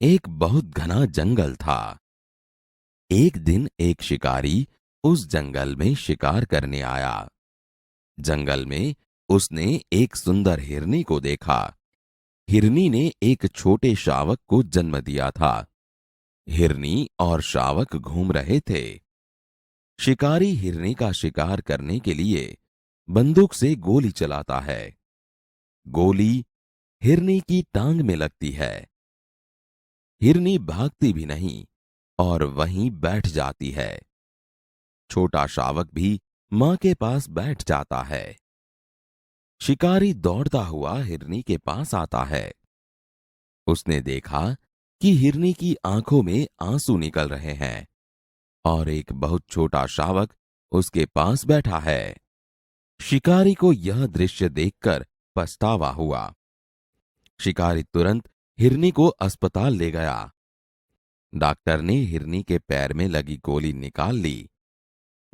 एक बहुत घना जंगल था। एक दिन एक शिकारी उस जंगल में शिकार करने आया। जंगल में उसने एक सुंदर हिरनी को देखा। हिरनी ने एक छोटे शावक को जन्म दिया था। हिरनी और शावक घूम रहे थे। शिकारी हिरनी का शिकार करने के लिए बंदूक से गोली चलाता है। गोली हिरनी की टांग में लगती है। हिरनी भागती भी नहीं और वहीं बैठ जाती है। छोटा शावक भी मां के पास बैठ जाता है। शिकारी दौड़ता हुआ हिरनी के पास आता है। उसने देखा कि हिरनी की आंखों में आंसू निकल रहे हैं और एक बहुत छोटा शावक उसके पास बैठा है। शिकारी को यह दृश्य देखकर पछतावा हुआ। शिकारी तुरंत हिरनी को अस्पताल ले गया। डॉक्टर ने हिरनी के पैर में लगी गोली निकाल ली।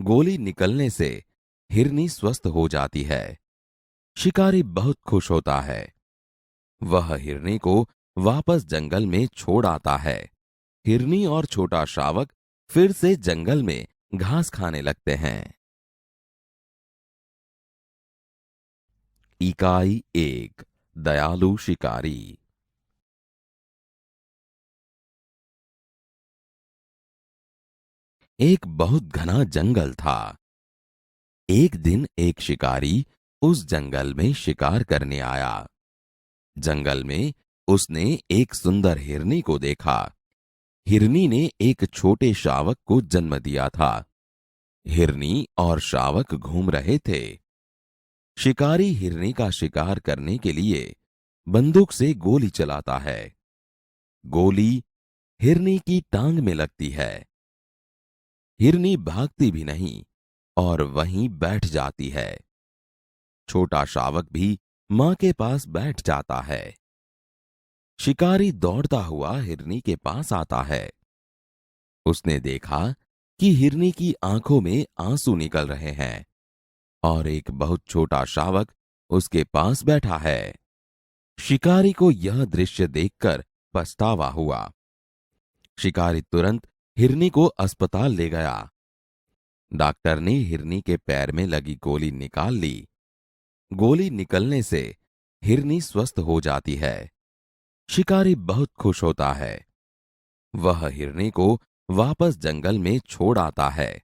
गोली निकलने से हिरनी स्वस्थ हो जाती है। शिकारी बहुत खुश होता है। वह हिरनी को वापस जंगल में छोड़ आता है। हिरनी और छोटा शावक फिर से जंगल में घास खाने लगते हैं। इकाई 1 दयालु शिकारी। एक बहुत घना जंगल था। एक दिन एक शिकारी उस जंगल में शिकार करने आया। जंगल में उसने एक सुंदर हिरनी को देखा। हिरनी ने एक छोटे शावक को जन्म दिया था। हिरनी और शावक घूम रहे थे। शिकारी हिरनी का शिकार करने के लिए बंदूक से गोली चलाता है। गोली हिरनी की टांग में लगती है। हिरनी भागती भी नहीं और वहीं बैठ जाती है। छोटा शावक भी मां के पास बैठ जाता है। शिकारी दौड़ता हुआ हिरनी के पास आता है। उसने देखा कि हिरनी की आंखों में आंसू निकल रहे हैं और एक बहुत छोटा शावक उसके पास बैठा है। शिकारी को यह दृश्य देखकर पछतावा हुआ। शिकारी तुरंत हिरनी को अस्पताल ले गया। डॉक्टर ने हिरनी के पैर में लगी गोली निकाल ली। गोली निकलने से हिरनी स्वस्थ हो जाती है। शिकारी बहुत खुश होता है। वह हिरनी को वापस जंगल में छोड़ आता है।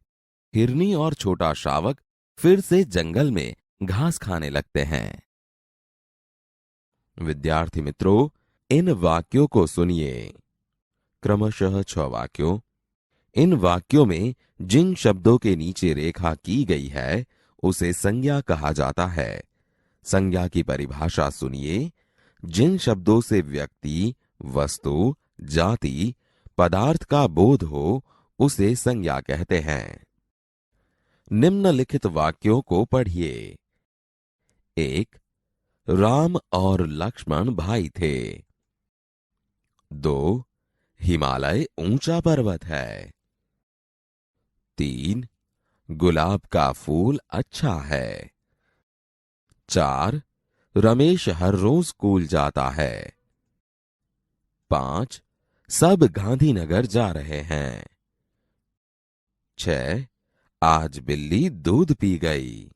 हिरनी और छोटा शावक फिर से जंगल में घास खाने लगते हैं। विद्यार्थी मित्रों, इन वाक्यों को सुनिए। क्रमशः 6 वाक्यों। इन वाक्यों में जिन शब्दों के नीचे रेखा की गई है उसे संज्ञा कहा जाता है। संज्ञा की परिभाषा सुनिए। जिन शब्दों से व्यक्ति, वस्तु, जाति, पदार्थ का बोध हो उसे संज्ञा कहते हैं। निम्नलिखित वाक्यों को पढ़िए। 1. राम और लक्ष्मण भाई थे। 2. हिमालय ऊंचा पर्वत है। 3. गुलाब का फूल अच्छा है। 4. रमेश हर रोज स्कूल जाता है। 5. सब गांधीनगर जा रहे हैं। 6. आज बिल्ली दूध पी गई।